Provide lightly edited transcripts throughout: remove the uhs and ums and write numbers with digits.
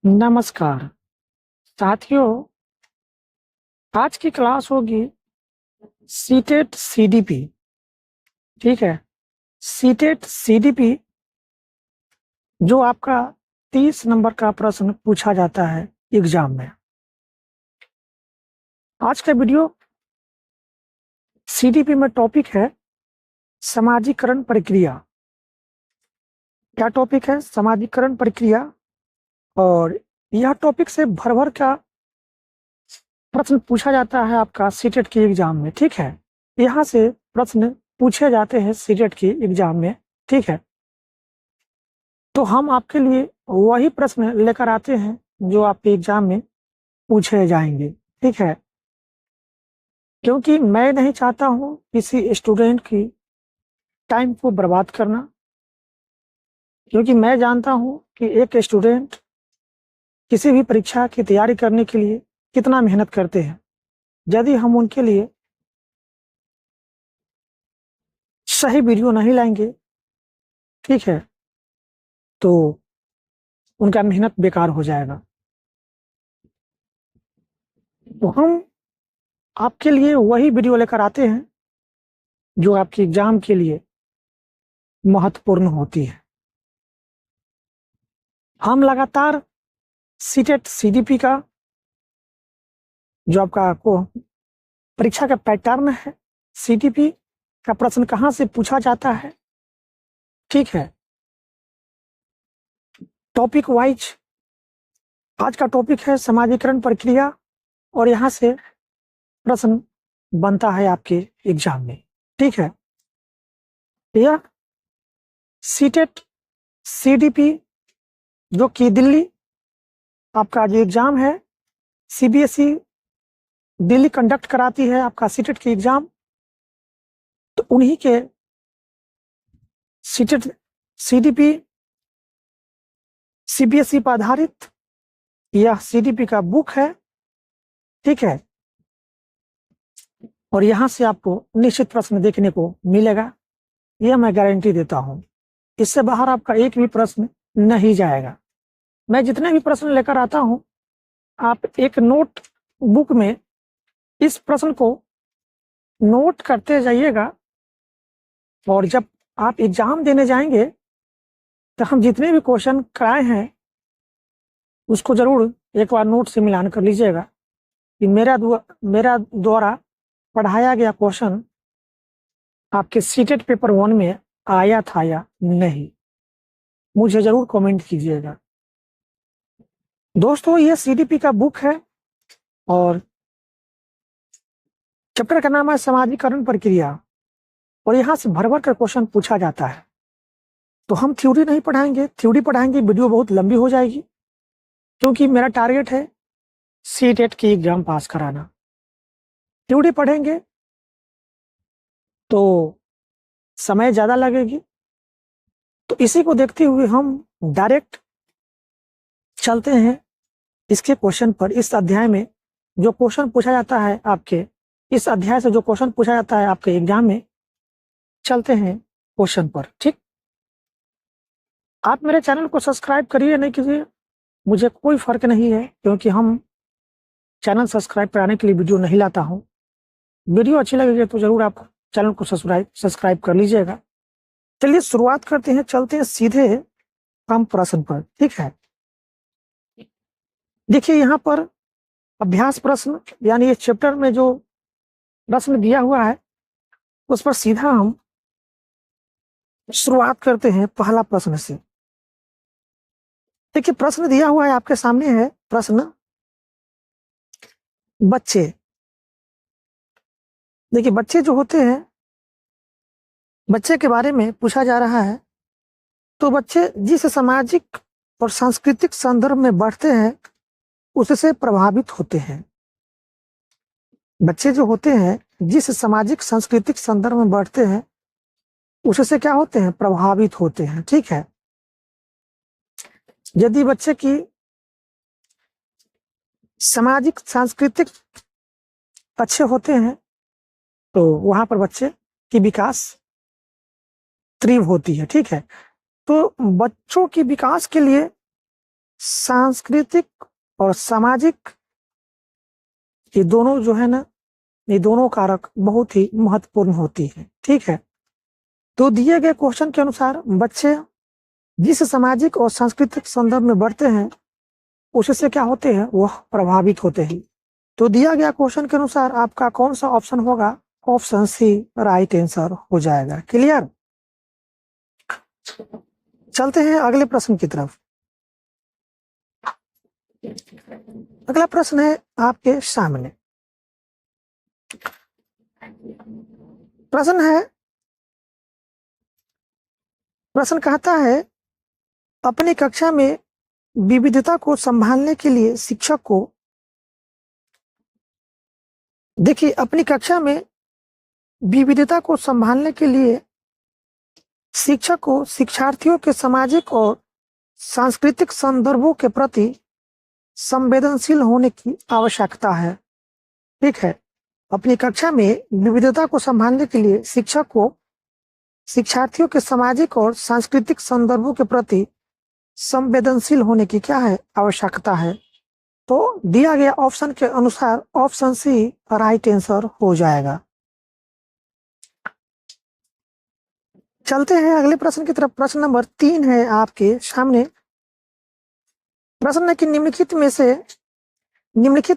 नमस्कार साथियों। आज की क्लास होगी सीटेट सीडीपी। ठीक है, सीटेट सीडीपी जो आपका 30 नंबर का प्रश्न पूछा जाता है एग्जाम में। आज का वीडियो सीडीपी में टॉपिक है समाजीकरण प्रक्रिया। क्या टॉपिक है? समाजीकरण प्रक्रिया। और यह टॉपिक से भर भर का प्रश्न पूछा जाता है आपका सीटेट के एग्जाम में। ठीक है, यहाँ से प्रश्न पूछे जाते हैं सीटेट के एग्जाम में। ठीक है, तो हम आपके लिए वही प्रश्न लेकर आते हैं जो आपके एग्जाम में पूछे जाएंगे। ठीक है, क्योंकि मैं नहीं चाहता हूं किसी स्टूडेंट की टाइम को बर्बाद करना, क्योंकि मैं जानता हूं कि एक स्टूडेंट किसी भी परीक्षा की तैयारी करने के लिए कितना मेहनत करते हैं। यदि हम उनके लिए सही वीडियो नहीं लाएंगे, ठीक है, तो उनका मेहनत बेकार हो जाएगा। तो हम आपके लिए वही वीडियो लेकर आते हैं जो आपके एग्जाम के लिए महत्वपूर्ण होती है। हम लगातार सीटेट सीडीपी का जो आपका को परीक्षा का पैटर्न है, सीडीपी का प्रश्न कहाँ से पूछा जाता है, ठीक है, टॉपिक वाइज। आज का टॉपिक है समाजीकरण प्रक्रिया और यहाँ से प्रश्न बनता है आपके एग्जाम में। ठीक है, यह सीटेट सीडीपी जो कि दिल्ली आपका जो एग्जाम है, सीबीएसई दिल्ली कंडक्ट कराती है आपका सीटेट के एग्जाम। तो उन्हीं के सीटेट सीडीपी सीबीएसई पर आधारित यह सीडीपी का बुक है। ठीक है, और यहां से आपको निश्चित प्रश्न देखने को मिलेगा, यह मैं गारंटी देता हूं। इससे बाहर आपका एक भी प्रश्न नहीं जाएगा। मैं जितने भी प्रश्न लेकर आता हूं, आप एक नोट बुक में इस प्रश्न को नोट करते जाइएगा, और जब आप एग्जाम देने जाएंगे तो हम जितने भी क्वेश्चन कराए हैं उसको जरूर एक बार नोट से मिलान कर लीजिएगा कि मेरा द्वारा पढ़ाया गया क्वेश्चन आपके सीटेट पेपर 1 में आया था या नहीं। मुझे जरूर कमेंट कीजिएगा। दोस्तों, यह सीडीपी का बुक है और चैप्टर का नाम है समाजीकरण प्रक्रिया, और यहां से भर भर कर क्वेश्चन पूछा जाता है। तो हम थ्योरी नहीं पढ़ाएंगे, थ्योरी पढ़ाएंगे वीडियो बहुत लंबी हो जाएगी, क्योंकि मेरा टारगेट है सीटेट की एग्जाम पास कराना। थ्योरी पढ़ेंगे तो समय ज्यादा लगेगी। तो इसी को देखते हुए हम डायरेक्ट चलते हैं इसके क्वेश्चन पर। इस अध्याय में जो क्वेश्चन पूछा जाता है आपके, इस अध्याय से जो क्वेश्चन पूछा जाता है आपके एग्जाम में, चलते हैं क्वेश्चन पर। ठीक, आप मेरे चैनल को सब्सक्राइब करिए नहीं कीजिए, मुझे कोई फर्क नहीं है, क्योंकि हम चैनल सब्सक्राइब कराने के लिए वीडियो नहीं लाता हूं। वीडियो अच्छी लगेगी तो जरूर आप चैनल को सब्सक्राइब कर लीजिएगा। चलिए शुरुआत करते हैं, चलते हैं सीधे हम प्रश्न पर। ठीक है, देखिए यहाँ पर अभ्यास प्रश्न यानी इस चैप्टर में जो प्रश्न दिया हुआ है उस पर सीधा हम शुरुआत करते हैं पहला प्रश्न से। देखिए प्रश्न दिया हुआ है आपके सामने है प्रश्न बच्चे। देखिए बच्चे जो होते हैं, बच्चे के बारे में पूछा जा रहा है। तो बच्चे जिस सामाजिक और सांस्कृतिक संदर्भ में बढ़ते हैं उससे प्रभावित होते हैं। बच्चे जो होते हैं जिस सामाजिक सांस्कृतिक संदर्भ में बढ़ते हैं उससे क्या होते हैं? प्रभावित होते हैं। ठीक है, यदि बच्चे की सामाजिक सांस्कृतिक अच्छे होते हैं तो वहां पर बच्चे की विकास तीव्र होती है। ठीक है, तो बच्चों की विकास के लिए सांस्कृतिक और सामाजिक, ये दोनों जो है ना, ये दोनों कारक बहुत ही महत्वपूर्ण होती है। ठीक है, तो दिए गए क्वेश्चन के अनुसार बच्चे जिस सामाजिक और सांस्कृतिक संदर्भ में बढ़ते हैं उससे क्या होते हैं, वह प्रभावित होते हैं। तो दिया गया क्वेश्चन के अनुसार आपका कौन सा ऑप्शन होगा, ऑप्शन सी राइट आंसर हो जाएगा। क्लियर, चलते हैं अगले प्रश्न की तरफ। अगला प्रश्न है आपके सामने। प्रश्न कहता है अपनी कक्षा में विविधता को संभालने के लिए शिक्षक को, देखिए अपनी कक्षा में विविधता को संभालने के लिए शिक्षक को शिक्षार्थियों के सामाजिक और सांस्कृतिक संदर्भों के प्रति संवेदनशील होने की आवश्यकता है। ठीक है, अपनी कक्षा में विविधता को संभालने के लिए शिक्षक को शिक्षार्थियों के सामाजिक और सांस्कृतिक संदर्भों के प्रति संवेदनशील होने की क्या है, आवश्यकता है। तो दिया गया ऑप्शन के अनुसार ऑप्शन सी राइट आंसर हो जाएगा। चलते हैं अगले प्रश्न की तरफ। प्रश्न नंबर 3 है आपके सामने। प्रश्न है कि निम्नलिखित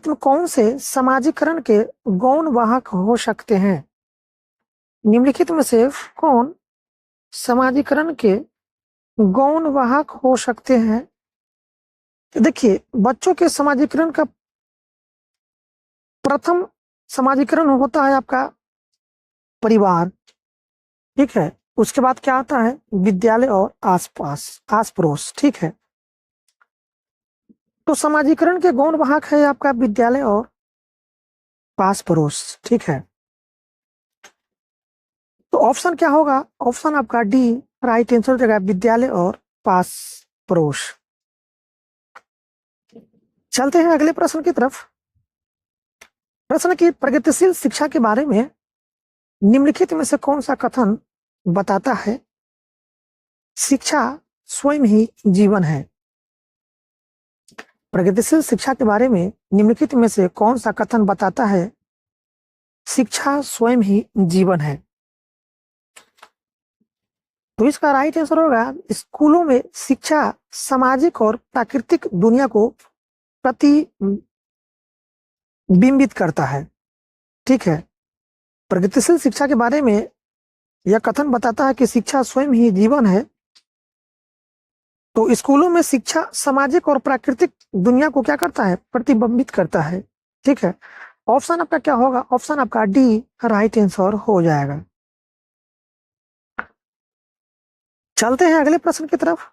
में कौन से समाजीकरण के गौण वाहक हो सकते हैं। निम्नलिखित में से कौन समाजीकरण के गौण वाहक हो सकते हैं। तो देखिए बच्चों के समाजीकरण का प्रथम समाजीकरण होता है आपका परिवार। ठीक है, उसके बाद क्या आता है, विद्यालय और आस पड़ोस। ठीक है, तो समाजीकरण के गौण वाहक है आपका विद्यालय और पास पड़ोस। ठीक है, तो ऑप्शन क्या होगा, ऑप्शन आपका डी राइट आंसर देगा, विद्यालय और पास पड़ोस। चलते हैं अगले प्रश्न की तरफ। प्रश्न की प्रगतिशील शिक्षा के बारे में निम्नलिखित में से कौन सा कथन बताता है शिक्षा स्वयं ही जीवन है। प्रगतिशील शिक्षा के बारे में निम्नलिखित में से कौन सा कथन बताता है शिक्षा स्वयं ही जीवन है। तो इसका राइट आंसर होगा स्कूलों में शिक्षा सामाजिक और प्राकृतिक दुनिया को प्रतिबिंबित करता है। ठीक है, प्रगतिशील शिक्षा के बारे में यह कथन बताता है कि शिक्षा स्वयं ही जीवन है। तो स्कूलों में शिक्षा सामाजिक और प्राकृतिक दुनिया को क्या करता है, प्रतिबिंबित करता है। ठीक है, ऑप्शन आपका क्या होगा, ऑप्शन आपका डी राइट आंसर हो जाएगा। चलते हैं अगले प्रश्न की तरफ।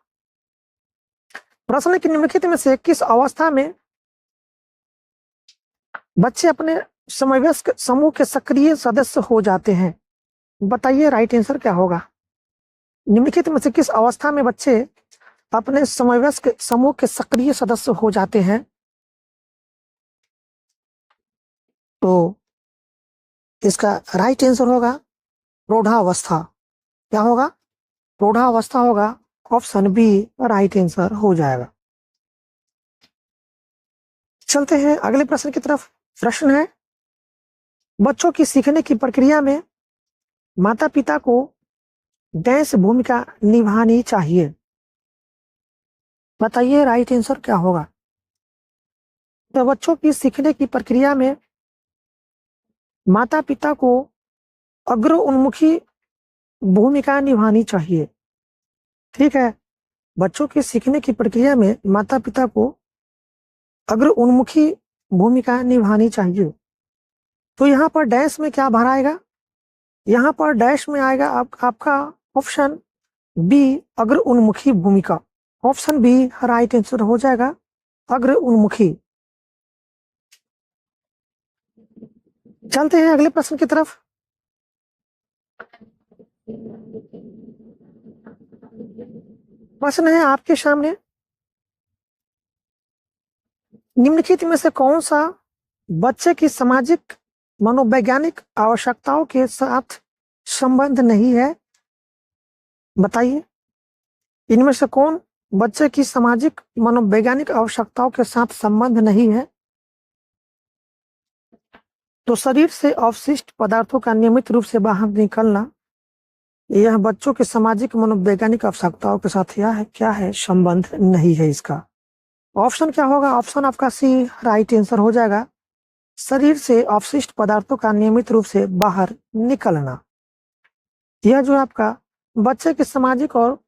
प्रश्न की निम्नलिखित में से किस अवस्था में बच्चे अपने समवयस्क समूह के सक्रिय सदस्य हो जाते हैं। बताइए राइट आंसर क्या होगा। निम्नलिखित में से किस अवस्था में बच्चे अपने समवयस्क समूह के सक्रिय सदस्य हो जाते हैं। तो इसका राइट आंसर होगा प्रौढ़ावस्था। क्या होगा, प्रौढ़ावस्था होगा, ऑप्शन बी राइट आंसर हो जाएगा। चलते हैं अगले प्रश्न की तरफ। प्रश्न है बच्चों की सीखने की प्रक्रिया में माता पिता को डैश भूमिका निभानी चाहिए। बताइए राइट आंसर क्या होगा। तो बच्चों की सीखने की प्रक्रिया में माता पिता को अग्र उन्मुखी भूमिका निभानी चाहिए। ठीक है, बच्चों के सीखने की प्रक्रिया में माता पिता को अग्र उन्मुखी भूमिका निभानी चाहिए। तो यहाँ पर डैश में क्या भराएगा, यहाँ पर डैश में आएगा आपका ऑप्शन बी अग्र उन्मुखी भूमिका। ऑप्शन बी राइट आंसर हो जाएगा, अग्र उन्मुखी। चलते हैं अगले प्रश्न की तरफ। प्रश्न है आपके सामने निम्नलिखित में से कौन सा बच्चे की सामाजिक मनोवैज्ञानिक आवश्यकताओं के साथ संबंध नहीं है। बताइए इनमें से कौन बच्चे की सामाजिक मनोवैज्ञानिक आवश्यकताओं के साथ संबंध नहीं है, तो शरीर से अवशिष्ट पदार्थों का नियमित रूप से बाहर निकलना, यह बच्चों की सामाजिक मनोवैज्ञानिक आवश्यकताओं के साथ क्या है, संबंध नहीं है इसका। ऑप्शन क्या होगा? ऑप्शन आपका सी राइट आंसर हो जाएगा। शरीर से अवशिष्ट पदार्थों का नियमित रूप से बाहर निकलना, यह जो आपका बच्चे की सामाजिक और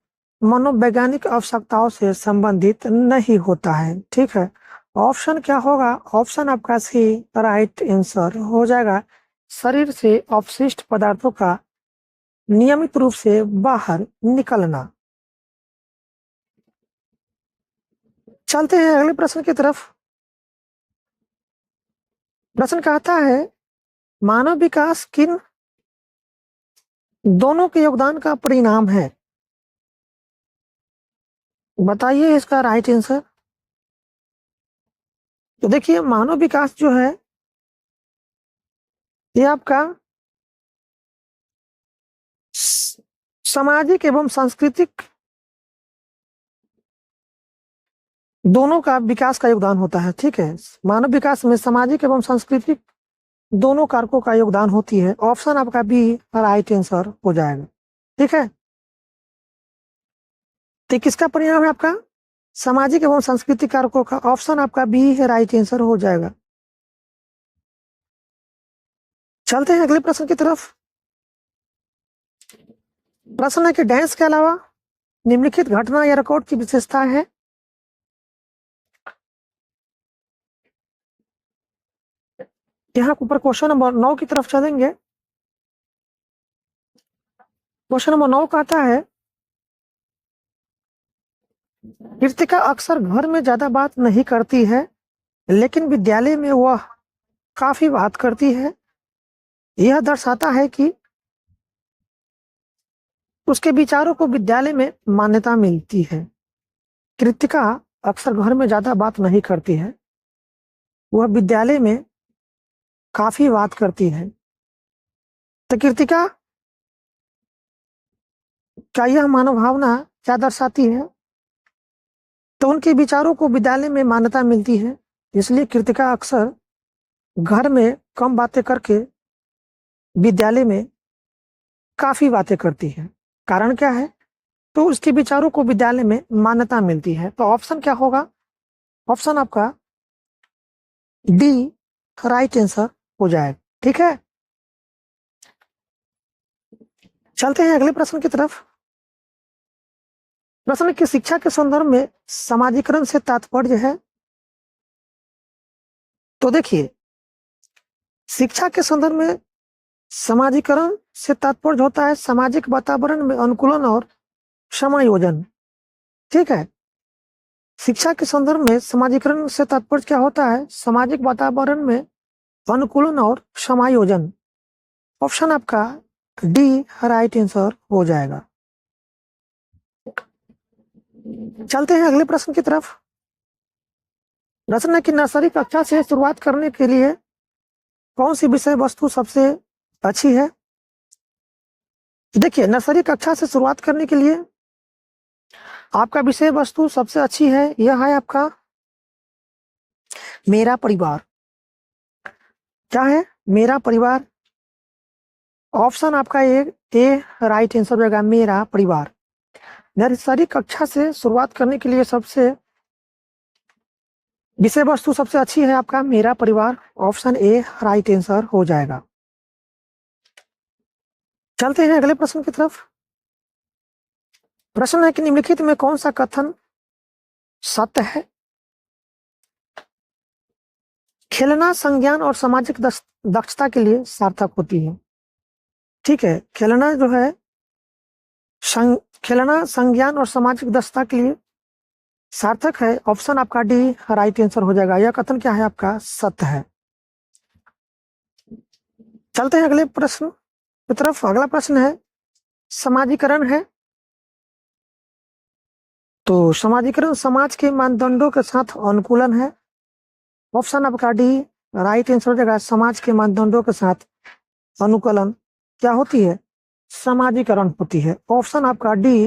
मनोवैज्ञानिक आवश्यकताओं से संबंधित नहीं होता है। ठीक है, ऑप्शन क्या होगा? ऑप्शन आपका सी राइट आंसर हो जाएगा। शरीर से अवशिष्ट पदार्थों का नियमित रूप से बाहर निकलना। चलते हैं अगले प्रश्न की तरफ। प्रश्न कहता है, मानव विकास किन दोनों के योगदान का परिणाम है? बताइए इसका राइट आंसर। तो देखिए, मानव विकास जो है ये आपका सामाजिक एवं सांस्कृतिक दोनों का विकास का योगदान होता है। ठीक है, मानव विकास में सामाजिक एवं सांस्कृतिक दोनों कारकों का योगदान होती है। ऑप्शन आपका बी राइट आंसर हो जाएगा। ठीक है, तो किसका परिणाम है आपका? सामाजिक एवं सांस्कृतिक कारकों का। ऑप्शन आपका बी है, राइट आंसर हो जाएगा। चलते हैं अगले प्रश्न की तरफ। प्रश्न है कि डांस के अलावा निम्नलिखित घटना या रिकॉर्ड की विशेषता है। यहाँ ऊपर क्वेश्चन नंबर 9 की तरफ चलेंगे। क्वेश्चन नंबर 9 कहता है, कृतिका अक्सर घर में ज्यादा बात नहीं करती है, लेकिन विद्यालय में वह काफी बात करती है। यह दर्शाता है कि उसके विचारों को विद्यालय में मान्यता मिलती है। कृतिका अक्सर घर में ज्यादा बात नहीं करती है, वह विद्यालय में काफी बात करती है। तो कृतिका क्या यह मनोभावना क्या दर्शाती है? तो उनके विचारों को विद्यालय में मान्यता मिलती है, इसलिए कृतिका अक्सर घर में कम बातें करके विद्यालय में काफी बातें करती है। कारण क्या है? तो उसके विचारों को विद्यालय में मान्यता मिलती है। तो ऑप्शन क्या होगा? ऑप्शन आपका डी राइट आंसर हो जाएगा। ठीक है, चलते हैं अगले प्रश्न की तरफ। प्रश्न की शिक्षा के संदर्भ में समाजीकरण से तात्पर्य है। तो देखिए, शिक्षा के संदर्भ में समाजीकरण से तात्पर्य होता है सामाजिक वातावरण में अनुकूलन और समायोजन। ठीक है, शिक्षा के संदर्भ में समाजीकरण से तात्पर्य क्या होता है? सामाजिक वातावरण में अनुकूलन और समायोजन। ऑप्शन आपका डी राइट आंसर हो जाएगा। चलते हैं अगले प्रश्न की तरफ। प्रश्न है कि नर्सरी कक्षा से शुरुआत करने के लिए कौन सी विषय वस्तु सबसे अच्छी है? देखिए, नर्सरी कक्षा से शुरुआत करने के लिए आपका विषय वस्तु सबसे अच्छी है, यह है आपका मेरा परिवार। क्या है? मेरा परिवार। ऑप्शन आपका ए राइट आंसर रहेगा, मेरा परिवार। नर्सरी कक्षा से शुरुआत करने के लिए सबसे विषय वस्तु सबसे अच्छी है आपका मेरा परिवार। ऑप्शन ए राइट आंसर हो जाएगा। चलते हैं अगले प्रश्न की तरफ। प्रश्न है कि निम्नलिखित में कौन सा कथन सत्य है? खेलना संज्ञान और सामाजिक दक्षता के लिए सार्थक होती है। ठीक है, खेलना जो है खेलना संज्ञान और सामाजिक दक्षता के लिए सार्थक है। ऑप्शन आपका डी राइट आंसर हो जाएगा। यह कथन क्या है आपका? सत्य है। चलते हैं अगले प्रश्न की तरफ। अगला प्रश्न है समाजीकरण है। तो समाजीकरण समाज के मानदंडों के साथ अनुकूलन है। ऑप्शन आपका डी राइट आंसर हो जाएगा। समाज के मानदंडों के साथ अनुकूलन क्या होती है? समाजीकरण होती है। ऑप्शन आपका डी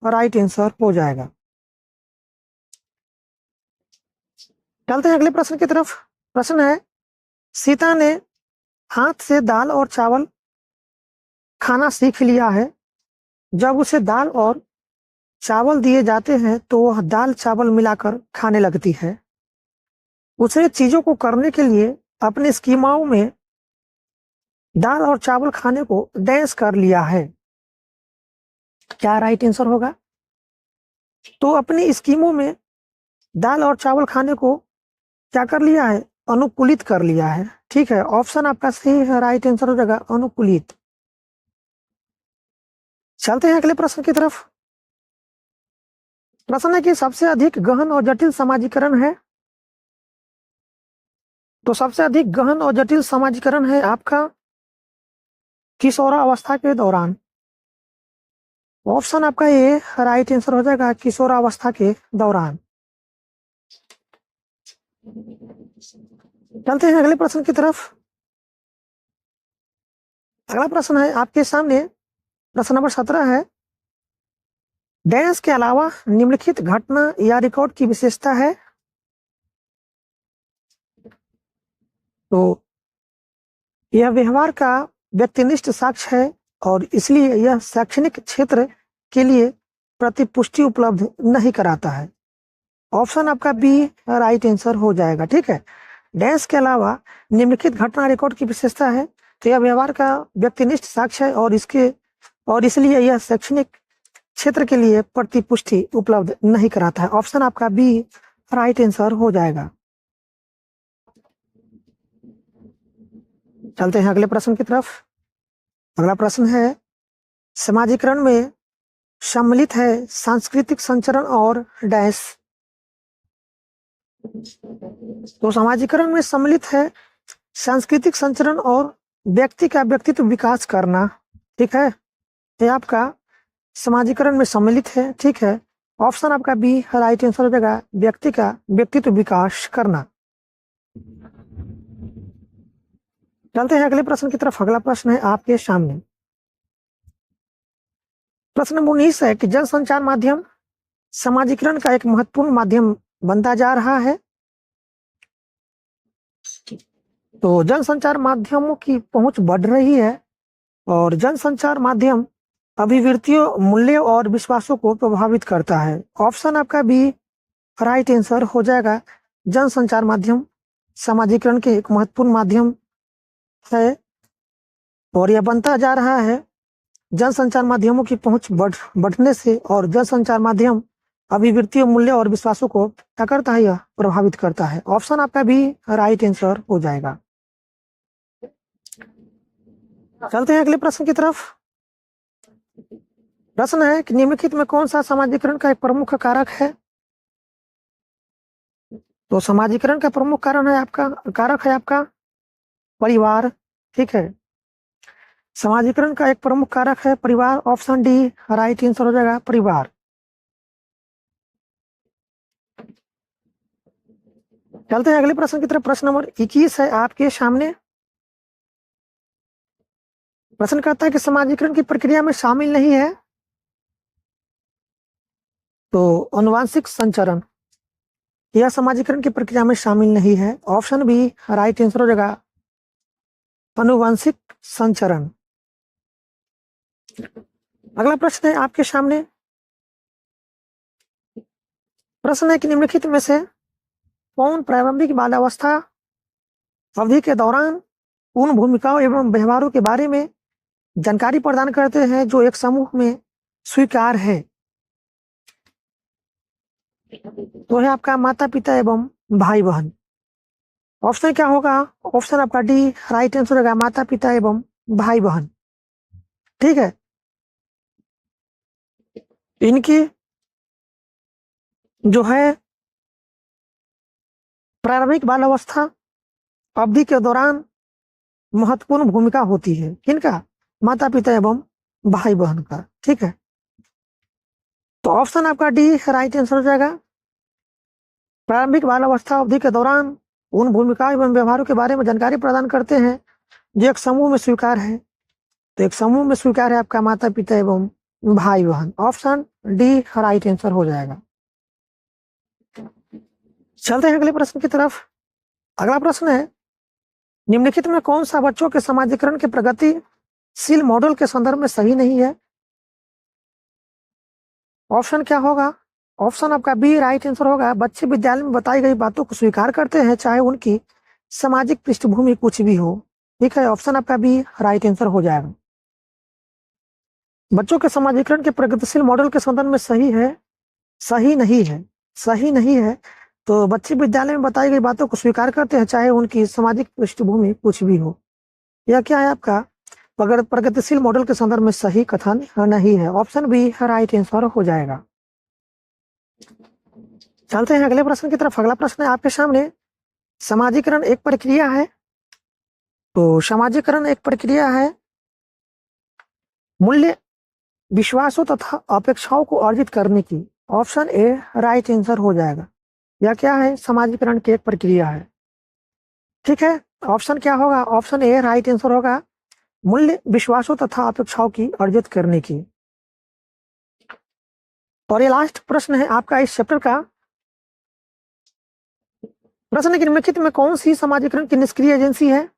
राइट आंसर हो जाएगा। चलते हैं अगले प्रश्न की तरफ। प्रश्न है, सीता ने हाथ से दाल और चावल खाना सीख लिया है। जब उसे दाल और चावल दिए जाते हैं तो वह दाल चावल मिलाकर खाने लगती है। उसने चीजों को करने के लिए अपने स्कीमाओं में दाल और चावल खाने को डैश कर लिया है। क्या राइट आंसर होगा? तो अपनी स्कीमों में दाल और चावल खाने को क्या कर लिया है? अनुकूलित कर लिया है। ठीक है, ऑप्शन आपका सही है, राइट आंसर हो जाएगा अनुकूलित। चलते हैं अगले प्रश्न की तरफ। प्रश्न है कि सबसे अधिक गहन और जटिल समाजीकरण है। तो सबसे अधिक गहन और जटिल समाजीकरण है आपका किशोरावस्था के दौरान। ऑप्शन आपका ये राइट आंसर हो जाएगा किशोरावस्था के दौरान। चलते हैं अगले प्रश्न की तरफ। अगला प्रश्न है आपके सामने, प्रश्न नंबर 17 है, डैश के अलावा निम्नलिखित घटना या रिकॉर्ड की विशेषता है। तो यह व्यवहार का व्यक्तिनिष्ठ साक्ष्य है और इसलिए यह शैक्षणिक क्षेत्र के लिए प्रतिपुष्टि उपलब्ध नहीं कराता है। ऑप्शन आपका बी राइट आंसर हो जाएगा। ठीक है, डैश के अलावा निम्नलिखित घटना रिकॉर्ड की विशेषता है, तो यह व्यवहार का व्यक्तिनिष्ठ साक्ष्य है और इसलिए यह शैक्षणिक क्षेत्र के लिए प्रतिपुष्टि उपलब्ध नहीं कराता है। ऑप्शन आपका बी राइट आंसर हो जाएगा। चलते हैं अगले प्रश्न की तरफ। अगला प्रश्न है, समाजीकरण में सम्मिलित है सांस्कृतिक संचरण और डैश। तो समाजीकरण में सम्मिलित है सांस्कृतिक संचरण और व्यक्ति का व्यक्तित्व विकास करना। ठीक है, ये आपका समाजीकरण में सम्मिलित है। ठीक है, ऑप्शन आपका बी राइट आंसर हो जाएगा व्यक्ति का व्यक्तित्व विकास करना। चलते हैं अगले प्रश्न की तरफ। अगला प्रश्न है आपके सामने, प्रश्न नंबर 19 है कि जनसंचार माध्यम समाजीकरण का एक महत्वपूर्ण माध्यम बनता जा रहा है। तो जनसंचार माध्यमों की पहुंच बढ़ रही है और जनसंचार माध्यम अभिवृत्तियों, मूल्यों और विश्वासों को प्रभावित करता है। ऑप्शन आपका बी राइट आंसर हो जाएगा। जनसंचार माध्यम समाजीकरण के एक महत्वपूर्ण माध्यम है और यह बनता जा रहा है। जनसंचार माध्यमों की पहुंच बढ़ने से और जनसंचार माध्यम अभिवृत्तियों, मूल्य और विश्वासों को क्या करता है? यह प्रभावित करता है। ऑप्शन आपका भी राइट आंसर हो जाएगा। चलते हैं अगले प्रश्न की तरफ। प्रश्न है कि निम्नलिखित में कौन सा समाजीकरण का एक प्रमुख कारक है। तो समाजीकरण का प्रमुख कारक है आपका परिवार। ठीक है, समाजीकरण का एक प्रमुख कारक है परिवार। ऑप्शन डी राइट आंसर हो जाएगा परिवार। चलते हैं अगले प्रश्न की तरफ। प्रश्न नंबर 21 है आपके सामने। प्रश्न करता है कि समाजीकरण की प्रक्रिया में शामिल नहीं है तो अनुवांशिक संचरण, यह समाजीकरण की प्रक्रिया में शामिल नहीं है। ऑप्शन बी राइट आंसर हो जाएगा अनुवांशिक संचरण। अगला प्रश्न है आपके सामने। प्रश्न है कि निम्नलिखित में से कौन प्रारंभिक बाल्यावस्था अवधि के दौरान उन भूमिकाओं एवं व्यवहारों के बारे में जानकारी प्रदान करते हैं जो एक समूह में स्वीकार है। तो है आपका माता पिता एवं भाई बहन। ऑप्शन क्या होगा? ऑप्शन आपका डी राइट आंसर होगा माता पिता एवं भाई बहन। ठीक है, इनकी जो है प्रारंभिक बाल्यावस्था अवधि के दौरान महत्वपूर्ण भूमिका होती है। किनका? माता पिता एवं भाई बहन का। ठीक है, तो ऑप्शन आपका डी राइट आंसर हो जाएगा। प्रारंभिक बाल्यावस्था अवधि के दौरान उन भूमिकाओं एवं व्यवहारों के बारे में जानकारी प्रदान करते हैं जो एक समूह में स्वीकार है। तो एक समूह में स्वीकार है आपका माता पिता एवं भाई बहन। ऑप्शन डी राइट आंसर हो जाएगा। चलते हैं अगले प्रश्न की तरफ। अगला प्रश्न है, निम्नलिखित में कौन सा बच्चों के समाजीकरण के प्रगतिशील मॉडल के संदर्भ में सही नहीं है? ऑप्शन क्या होगा? ऑप्शन आपका बी राइट आंसर होगा। बच्चे विद्यालय में बताई गई बातों को स्वीकार करते हैं चाहे उनकी सामाजिक पृष्ठभूमि कुछ भी हो। ठीक है, ऑप्शन आपका बी राइट आंसर हो जाएगा। बच्चों के समाजीकरण के प्रगतिशील मॉडल के संदर्भ में सही है, सही नहीं है, सही नहीं है। तो बच्चे विद्यालय में बताई गई बातों को स्वीकार करते हैं चाहे उनकी सामाजिक पृष्ठभूमि कुछ भी हो। यह क्या है आपका? प्रगतिशील मॉडल के संदर्भ में सही कथन नहीं है। ऑप्शन बी राइट आंसर हो जाएगा। चलते हैं अगले प्रश्न की तरफ। अगला प्रश्न है आपके सामने, समाजीकरण एक प्रक्रिया है। तो समाजीकरण एक प्रक्रिया है मूल्य, विश्वासों तथा अपेक्षाओं को अर्जित करने की। ऑप्शन ए राइट आंसर हो जाएगा। यह क्या है? समाजीकरण की एक प्रक्रिया है। ठीक है, ऑप्शन क्या होगा? ऑप्शन ए राइट आंसर होगा, मूल्य, विश्वासों तथा अपेक्षाओं की अर्जित करने की। और ये लास्ट प्रश्न है आपका इस चैप्टर का। प्रश्न निम्नलिखित में कौन सी समाजीकरण की निष्क्रिय एजेंसी है?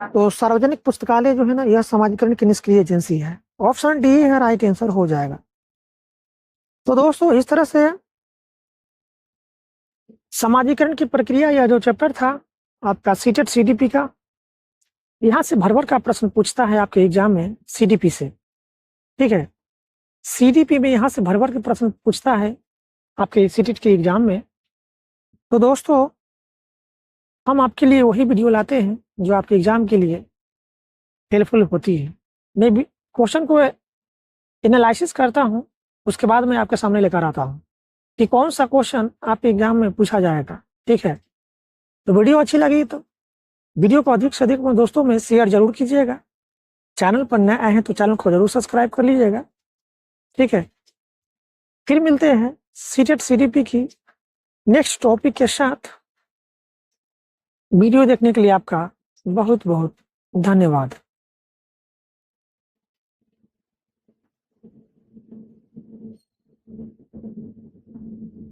तो सार्वजनिक पुस्तकालय जो है ना, यह समाजीकरण की निष्क्रिय एजेंसी है। ऑप्शन डी है राइट आंसर हो जाएगा। तो दोस्तों, इस तरह से समाजीकरण की प्रक्रिया, यह जो चैप्टर था आपका सीटेट सीडीपी का, यहां से भर भर का प्रश्न पूछता है आपके एग्जाम में सीडीपी से। ठीक है, सीडीपी में यहां से भर भर के प्रश्न पूछता है आपके सीटेट के एग्जाम में। तो दोस्तों, हम आपके लिए वही वीडियो लाते हैं जो आपके एग्जाम के लिए हेल्पफुल होती है। मैं भी क्वेश्चन को एनालिसिस करता हूं, उसके बाद मैं आपके सामने लेकर आता हूं कि कौन सा क्वेश्चन आपके एग्जाम में पूछा जाएगा। ठीक है, तो वीडियो अच्छी लगी तो वीडियो को अधिक से अधिक अपने दोस्तों में शेयर जरूर कीजिएगा। चैनल पर नए आए हैं तो चैनल को जरूर सब्सक्राइब कर लीजिएगा। ठीक है, फिर मिलते हैं सीटेट सीडीपी की नेक्स्ट टॉपिक के साथ। वीडियो देखने के लिए आपका बहुत बहुत धन्यवाद।